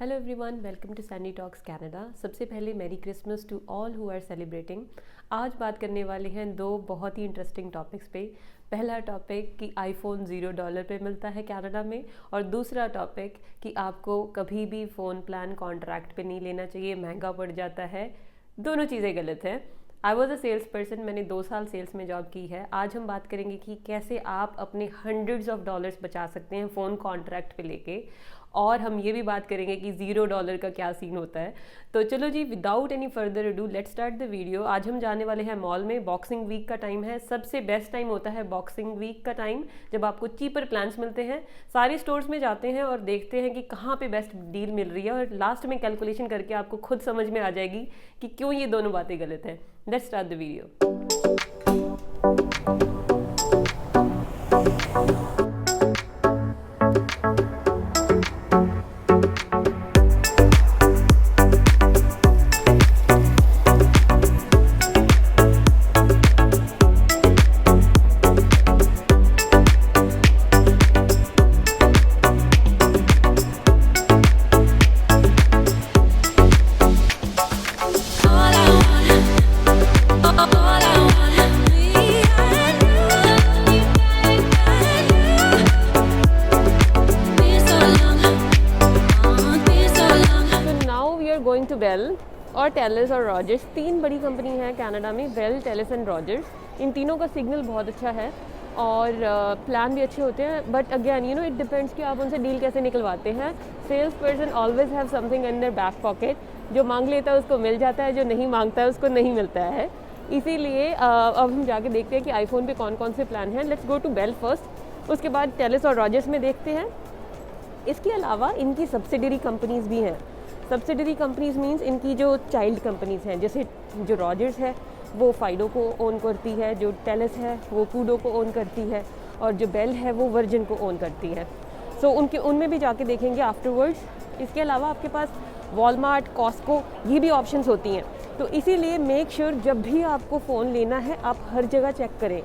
Hello everyone, welcome to Sandy Talks Canada. सबसे पहले merry Christmas to all who are celebrating. आज बात करने वाले हैं दो बहुत ही इंटरेस्टिंग टॉपिक्स पे। पहला टॉपिक कि आईफोन $0 पे मिलता है कनाडा में, और दूसरा टॉपिक कि आपको कभी भी फ़ोन प्लान कॉन्ट्रैक्ट पे नहीं लेना चाहिए, महंगा पड़ जाता है। दोनों चीज़ें गलत हैं। I was a sales person, मैंने 2 साल सेल्स में जॉब की है। आज हम बात करेंगे कि कैसे आप अपने हंड्रेड्स ऑफ डॉलर्स बचा सकते हैं फ़ोन कॉन्ट्रैक्ट पे लेके, और हम ये भी बात करेंगे कि $0 का क्या सीन होता है। तो चलो जी, without any further ado let's start the video. आज हम जाने वाले हैं मॉल में। बॉक्सिंग वीक का टाइम है, सबसे बेस्ट टाइम होता है बॉक्सिंग वीक का टाइम, जब आपको चीपर प्लान्स मिलते हैं। सारे स्टोर्स में जाते हैं और देखते हैं कि कहाँ पे बेस्ट डील मिल रही है, और लास्ट में कैलकुलेशन करके आपको खुद समझ में आ जाएगी कि क्यों ये दोनों बातें गलत हैं। Let's start the video. Going to Bell और टेलिस और रॉजर्स। 3 बड़ी कंपनी है कनाडा में, बेल, टेलिस एंड रॉजर्स। इन तीनों का सिग्नल बहुत अच्छा है और प्लान भी अच्छे होते हैं। बट अगेन इट डिपेंड्स कि आप उनसे डील कैसे निकलवाते हैं। Sales person always have something in their back pocket. जो मांग लेता है उसको मिल जाता है, जो नहीं मांगता है उसको नहीं मिलता है। इसीलिए अब हम जाके देखते हैं कि आईफोन पे कौन कौन से प्लान हैं। Let's go to Bell first, उसके बाद टेलिस और रॉजर्स में देखते हैं। इसके अलावा इनकी सब्सिडरी कंपनीज़ भी हैं। सब्सिडरी कंपनीज़ मींस इनकी जो चाइल्ड कंपनीज़ हैं, जैसे जो रॉजर्स है वो फाइडो को ओन करती है, जो टेलिस है वो कूडो को ओन करती है, और जो बेल है वो वर्जिन को ओन करती है। सो उनमें भी जाके देखेंगे आफ्टरवर्ड्स। इसके अलावा आपके पास वॉलमार्ट, कॉस्को, ये भी ऑप्शंस होती हैं। तो इसीलिए मेक श्योर जब भी आपको फ़ोन लेना है आप हर जगह चेक करें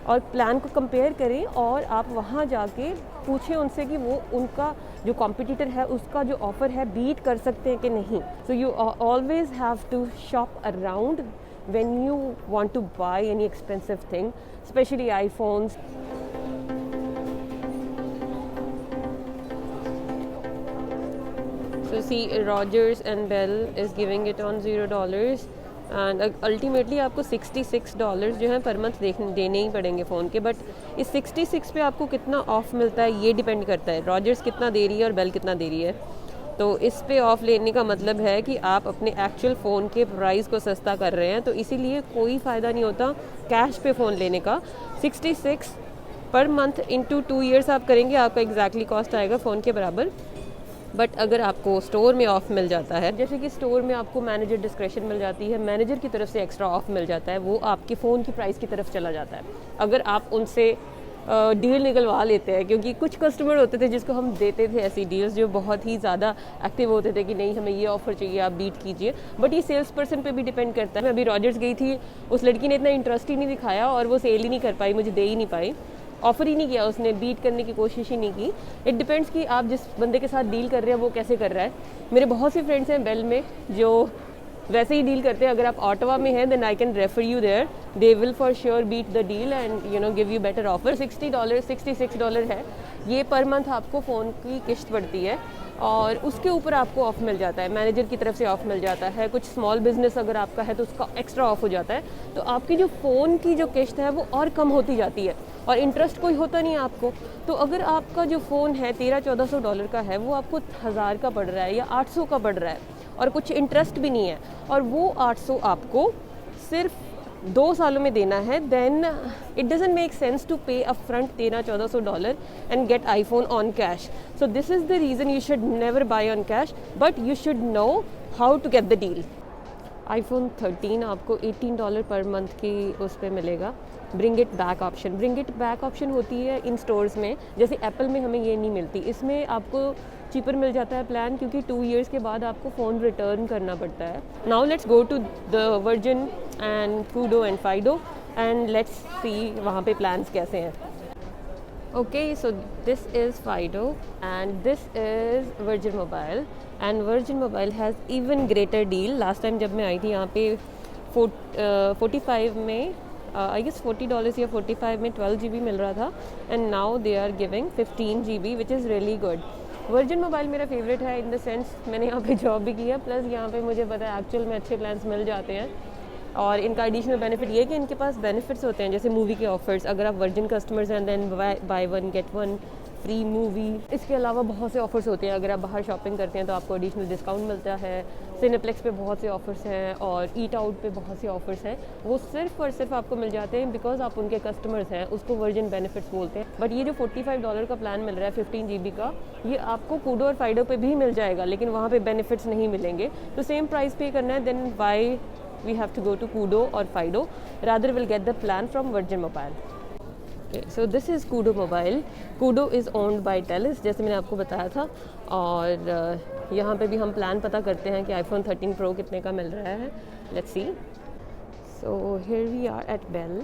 और प्लान को कंपेयर करें, और आप वहाँ जाके पूछें उनसे कि वो उनका जो कॉम्पिटिटर है उसका जो ऑफ़र है बीट कर सकते हैं कि नहीं। So you always have to shop around when you want to buy any expensive thing, specially iPhones. So see, Rogers and Bell is giving it on $0, and ultimately आपको $66 जो है पर मंथ देने ही पड़ेंगे फ़ोन के। But इस 66 पे आपको कितना ऑफ़ मिलता है ये डिपेंड करता है, रॉजर्स कितना दे रही है और बेल कितना दे रही है। तो इस पे ऑफ़ लेने का मतलब है कि आप अपने एक्चुअल फ़ोन के प्राइस को सस्ता कर रहे हैं। तो इसीलिए कोई फ़ायदा नहीं होता कैश पे फ़ोन लेने का। 66 पर मंथ इंटू 2 ईयर्स आप करेंगे, आपका एग्जैक्टली कॉस्ट आएगा फ़ोन के बराबर। बट अगर आपको स्टोर में ऑफ़ मिल जाता है, जैसे कि स्टोर में आपको मैनेजर डिस्क्रेशन मिल जाती है, मैनेजर की तरफ से एक्स्ट्रा ऑफ़ मिल जाता है, वो आपके फ़ोन की प्राइस की तरफ चला जाता है अगर आप उनसे डील निकलवा लेते हैं। क्योंकि कुछ कस्टमर होते थे जिसको हम देते थे ऐसी डील्स जो बहुत ही ज़्यादा एक्टिव होते थे कि नहीं हमें ये ऑफ़र चाहिए, आप बीट कीजिए। बट ये सेल्स पर्सन पे भी डिपेंड करता है। मैं अभी रॉजर्स गई थी, उस लड़की ने इतना इंटरेस्ट ही नहीं दिखाया और वो सेल ही नहीं कर पाई, मुझे दे ही नहीं पाई, ऑफ़र ही नहीं किया, उसने बीट करने की कोशिश ही नहीं की। इट डिपेंड्स कि आप जिस बंदे के साथ डील कर रहे हैं वो कैसे कर रहा है। मेरे बहुत से फ्रेंड्स हैं बेल में जो वैसे ही डील करते हैं। अगर आप ऑटोवा में हैं then I can refer you there, they will for sure beat the deal and give you better offer. $66 है ये पर मंथ आपको फ़ोन की किश्त पड़ती है, और उसके ऊपर आपको ऑफ़ मिल जाता है, मैनेजर की तरफ से ऑफ़ मिल जाता है। कुछ स्मॉल बिजनेस अगर आपका है तो उसका एक्स्ट्रा ऑफ हो जाता है। तो आपकी जो फ़ोन की जो किश्त है वो और कम होती जाती है, और इंटरेस्ट कोई होता नहीं है आपको। तो अगर आपका जो फ़ोन है $1300-1400 का है, वो आपको 1000 का पड़ रहा है या 800 का पड़ रहा है, और कुछ इंटरेस्ट भी नहीं है, और वो 800 आपको सिर्फ 2 सालों में देना है, then it doesn't make sense to pay upfront $1300-1400 and get iPhone on cash. So this is the reason you should never buy on cash, but you should know how to get the deal. IPhone 13 आपको $18 per month की उस पर मिलेगा। Bring it back option होती है इन stores में, जैसे Apple में हमें ये नहीं मिलती। इसमें आपको चीपर मिल जाता है प्लान, क्योंकि 2 ईयर्स के बाद आपको फ़ोन रिटर्न करना पड़ता है। Now let's go to the Virgin and Koodo and Fido, and let's see वहाँ पे प्लान्स कैसे हैं। Okay, so this is Fido and this is Virgin Mobile and Virgin Mobile has even greater deal. Last time जब मैं आई थी यहाँ पे 45 में आई गेस $40 या 45 में 12 GB मिल रहा था and now they are giving 15 GB which is really good. Virgin Mobile मेरा फेवरेट है इन द सेंस मैंने यहाँ पे जॉब भी की है, प्लस यहाँ पे मुझे पता है एक्चुअल में अच्छे प्लान्स मिल जाते हैं. और इनका एडिशनल बेनिफिट ये है कि इनके पास बेनिफिट्स होते हैं जैसे मूवी के ऑफर्स. अगर आप वर्जिन कस्टमर्स हैं then buy one get one free movie. इसके अलावा बहुत से ऑफर्स होते हैं. अगर आप बाहर शॉपिंग करते हैं तो आपको एडिशनल डिस्काउंट मिलता है. सिनेप्लेक्स पे बहुत से ऑफर्स हैं और ईट आउट पे बहुत से ऑफर्स हैं. वो सिर्फ और सिर्फ आपको मिल जाते हैं बिकॉज आप उनके कस्टमर्स हैं. उसको वर्जिन बेनिफिट्स बोलते हैं. बट ये जो $45 का प्लान मिल रहा है 15 GB का, ये आपको कूडो और फाइडो पे भी मिल जाएगा लेकिन वहाँ पे बेनिफिट्स नहीं मिलेंगे. तो सेम प्राइस पे करना है then why we have to go to Kudo or Fido. Rather we'll get the plan from Virgin Mobile. Okay, so this is Kudo Mobile. Kudo is owned by Telus जैसे मैंने आपको बताया था. और यहाँ पे भी हम प्लान पता करते हैं कि iPhone 13 Pro कितने का मिल रहा है. Let's see. So here we are at Bell.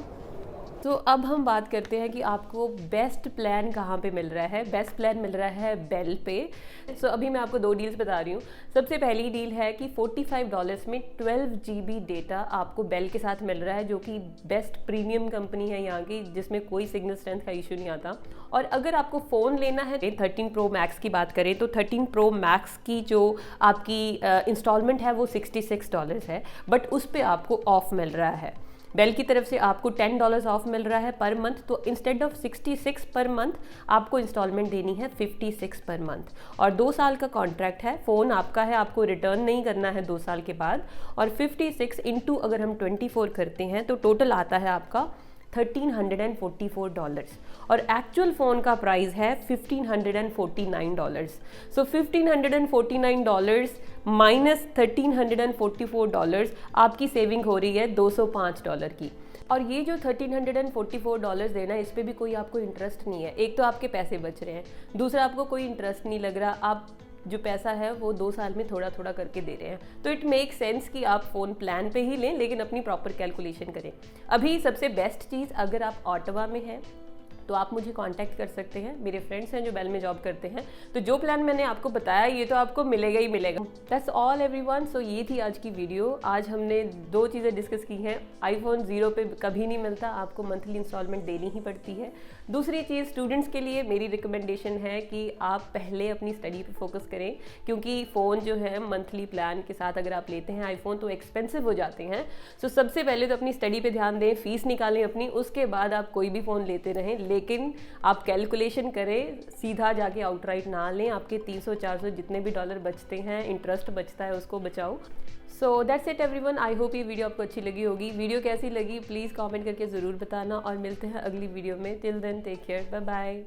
तो अब हम बात करते हैं कि आपको बेस्ट प्लान कहाँ पे मिल रहा है. बेस्ट प्लान मिल रहा है बेल पे. सो अभी मैं आपको 2 डील्स बता रही हूँ. सबसे पहली डील है कि $45 में 12 GB डेटा आपको बेल के साथ मिल रहा है जो कि बेस्ट प्रीमियम कंपनी है यहाँ की, जिसमें कोई सिग्नल स्ट्रेंथ का इशू नहीं आता. और अगर आपको फ़ोन लेना है 13 Pro Max की बात करें तो 13 Pro Max की जो आपकी इंस्टॉलमेंट है वो $66 है, बट उस पर आपको ऑफ मिल रहा है. बेल की तरफ से आपको $10 ऑफ मिल रहा है पर मंथ. तो इंस्टेड ऑफ 66 पर मंथ आपको इंस्टॉलमेंट देनी है 56 पर मंथ. और 2 साल का कॉन्ट्रैक्ट है. फ़ोन आपका है, आपको रिटर्न नहीं करना है 2 साल के बाद. और 56 इंटू अगर हम 24 करते हैं तो टोटल आता है आपका $1,344. और एक्चुअल फ़ोन का प्राइस है $1,549. सो $1,549 माइनस $1,344 आपकी सेविंग हो रही है $205 की. और ये जो $1,344 देना है इस पर भी कोई आपको इंटरेस्ट नहीं है. एक तो आपके पैसे बच रहे हैं, दूसरा आपको कोई इंटरेस्ट नहीं लग रहा. आप जो पैसा है वो 2 साल में थोड़ा थोड़ा करके दे रहे हैं. तो इट मेक सेंस कि आप फ़ोन प्लान पे ही लें लेकिन अपनी प्रॉपर कैलकुलेशन करें. अभी सबसे बेस्ट चीज़, अगर आप ऑटवा में हैं तो आप मुझे कांटेक्ट कर सकते हैं. मेरे फ्रेंड्स हैं जो बेल में जॉब करते हैं, तो जो प्लान मैंने आपको बताया ये तो आपको मिलेगा ही मिलेगा. That's all everyone. सो ये थी आज की वीडियो. आज हमने 2 चीज़ें डिस्कस की हैं. iPhone 0 पे कभी नहीं मिलता, आपको मंथली इंस्टॉलमेंट देनी ही पड़ती है. दूसरी चीज़, स्टूडेंट्स के लिए मेरी रिकमेंडेशन है कि आप पहले अपनी स्टडी पे फोकस करें, क्योंकि फ़ोन जो है मंथली प्लान के साथ अगर आप लेते हैं iPhone तो एक्सपेंसिव हो जाते हैं. सो सबसे पहले तो अपनी स्टडी पे ध्यान दें, फीस निकालें अपनी, उसके बाद आप कोई भी फ़ोन लेते रहें. लेकिन आप कैलकुलेशन करें, सीधा जाके आउटराइट ना लें. आपके 300-400 जितने भी डॉलर बचते हैं, इंटरेस्ट बचता है, उसको बचाओ. So that's it everyone. I hope ये वीडियो आपको अच्छी लगी होगी. वीडियो कैसी लगी प्लीज़ कमेंट करके ज़रूर बताना और मिलते हैं अगली वीडियो में. Till then take care, bye bye.